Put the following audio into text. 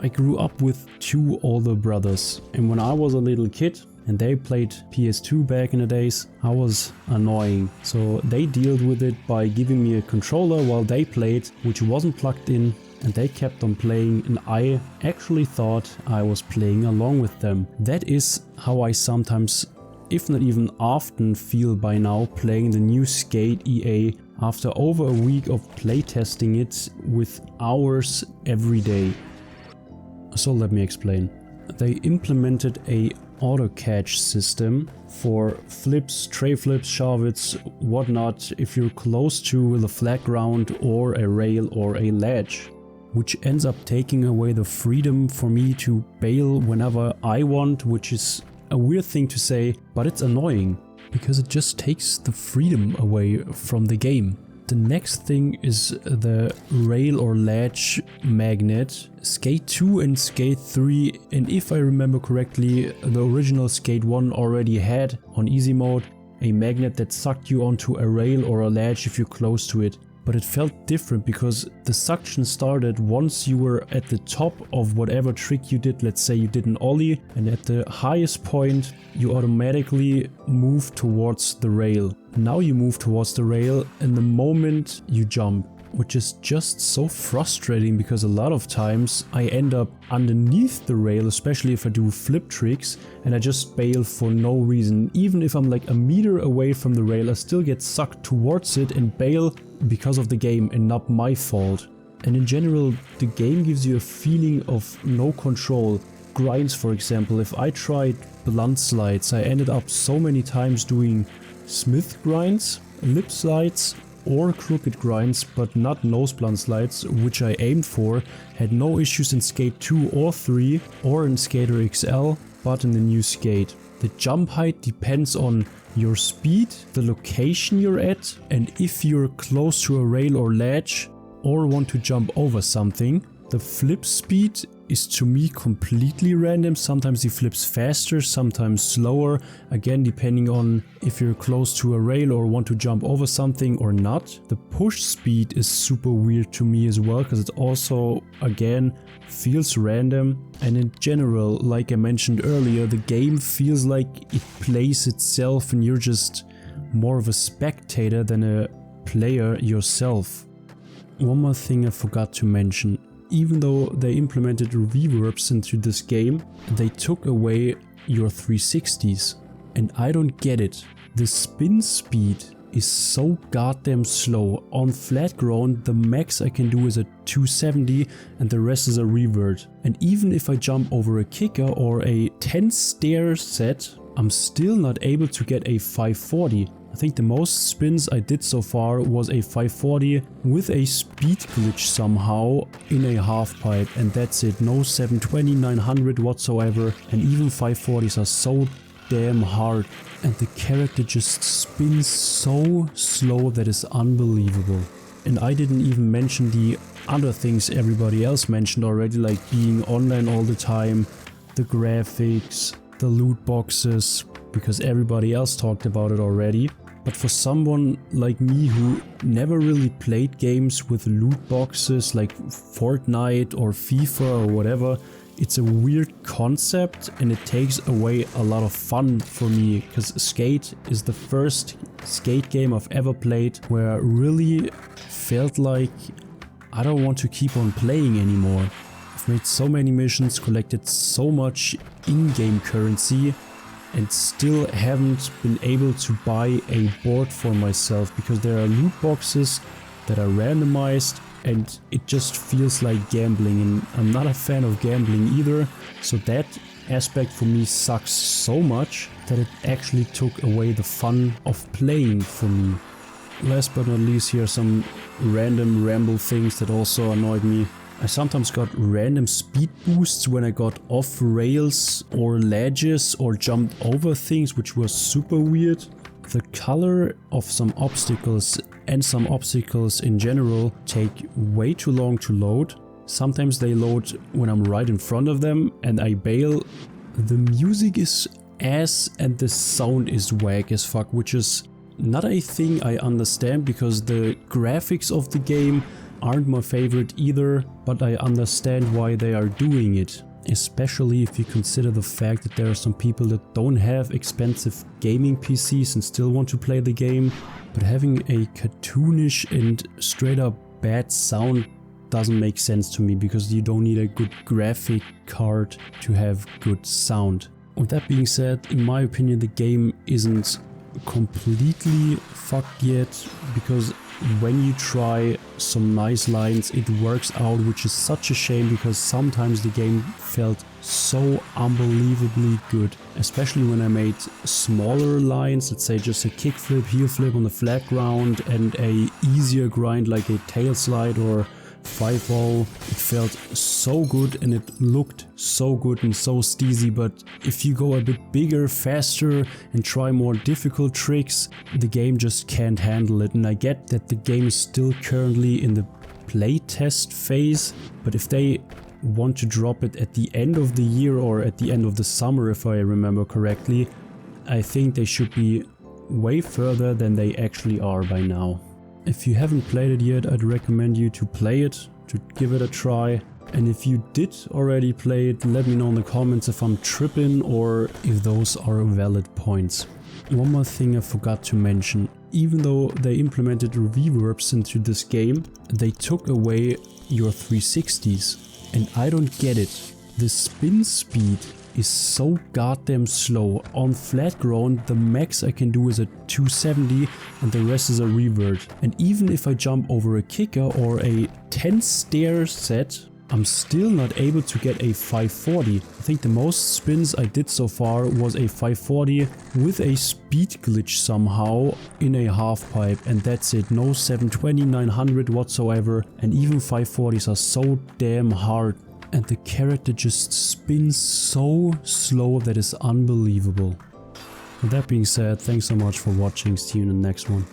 I grew up with two older brothers, and when I was a little kid and they played PS2 back in the days, I was annoying. So they dealt with it by giving me a controller while they played, which wasn't plugged in, and they kept on playing, and I actually thought I was playing along with them. That is how I sometimes, if not even often, feel by now playing the new Skate EA after over a week of playtesting it with hours every day. So let me explain. They implemented a Autocatch system for flips, tray flips, shavits, whatnot if you're close to the flat ground or a rail or a ledge, which ends up taking away the freedom for me to bail whenever I want, which is a weird thing to say, but it's annoying because it just takes the freedom away from the game. The next thing is the rail or ledge magnet. Skate 2 and Skate 3, and if I remember correctly, the original Skate 1 already had, on easy mode, a magnet that sucked you onto a rail or a ledge if you're close to it. But it felt different because the suction started once you were at the top of whatever trick you did. Let's say you did an ollie, and at the highest point you automatically move towards the rail. Now you move towards the rail and the moment you jump, which is just so frustrating because a lot of times I end up underneath the rail, especially if I do flip tricks, and I just bail for no reason. Even if I'm like a meter away from the rail, I still get sucked towards it and bail because of the game and not my fault. And in general, the game gives you a feeling of no control. Grinds, for example, if I tried blunt slides, I ended up so many times doing Smith grinds, lip slides, or crooked grinds, but not nose blunt slides, which I aimed for. Had no issues in Skate 2 or 3 or in Skater XL, but in the new Skate. The jump height depends on your speed, the location you're at, and if you're close to a rail or ledge or want to jump over something. The flip speed is to me completely random. Sometimes he flips faster, sometimes slower, again depending on if you're close to a rail or want to jump over something or not. The push speed is super weird to me as well because it also again feels random, and in general, like I mentioned earlier, the game feels like it plays itself and you're just more of a spectator than a player yourself. One more thing I forgot to mention. Even though they implemented reverbs into this game, they took away your 360s. And I don't get it. The spin speed is so goddamn slow. On flat ground, the max I can do is a 270 and the rest is a revert. And even if I jump over a kicker or a 10 stair set, I'm still not able to get a 540. I think the most spins I did so far was a 540 with a speed glitch somehow in a half pipe, and that's it. No 720, 900 whatsoever, and even 540s are so damn hard, and the character just spins so slow that is unbelievable. And I didn't even mention the other things everybody else mentioned already, like being online all the time, the graphics, the loot boxes, because everybody else talked about it already. But for someone like me who never really played games with loot boxes like Fortnite or FIFA or whatever, it's a weird concept and it takes away a lot of fun for me, because Skate is the first Skate game I've ever played where I really felt like I don't want to keep on playing anymore. I've made so many missions, collected so much in-game currency, and still haven't been able to buy a board for myself because there are loot boxes that are randomized and it just feels like gambling, and I'm not a fan of gambling either. So that aspect for me sucks so much that it actually took away the fun of playing for me. Last but not least, here are some random ramble things that also annoyed me. I sometimes got random speed boosts when I got off rails or ledges or jumped over things, which was super weird. The color of some obstacles and some obstacles in general take way too long to load. Sometimes they load when I'm right in front of them and I bail. The music is ass and the sound is whack as fuck, which is not a thing I understand because the graphics of the game aren't my favorite either, but I understand why they are doing it. Especially if you consider the fact that there are some people that don't have expensive gaming PCs and still want to play the game, but having a cartoonish and straight up bad sound doesn't make sense to me, because you don't need a good graphic card to have good sound. With that being said, in my opinion, the game isn't completely fucked yet, because when you try some nice lines it works out, which is such a shame, because sometimes the game felt so unbelievably good, especially when I made smaller lines, let's say just a kickflip, heel flip on the flat ground and a easier grind like a tail slide or 5-0. It felt so good and it looked so good and so steezy, but if you go a bit bigger, faster and try more difficult tricks, the game just can't handle it. And I get that the game is still currently in the playtest phase, but if they want to drop it at the end of the year or at the end of the summer, if I remember correctly, I think they should be way further than they actually are by now. If you haven't played it yet, I'd recommend you to play it, to give it a try. And if you did already play it, let me know in the comments if I'm tripping or if those are valid points. One more thing I forgot to mention. Even though they implemented reverbs into this game, they took away your 360s. And I don't get it. The spin speed is so goddamn slow. On flat ground, the max I can do is a 270 and the rest is a revert. And even if I jump over a kicker or a 10 stair set, I'm still not able to get a 540. I think the most spins I did so far was a 540 with a speed glitch somehow in a half pipe, and that's it. No 720, 900 whatsoever, and even 540s are so damn hard. And the character just spins so slow that is unbelievable. With that being said, thanks so much for watching. See you in the next one.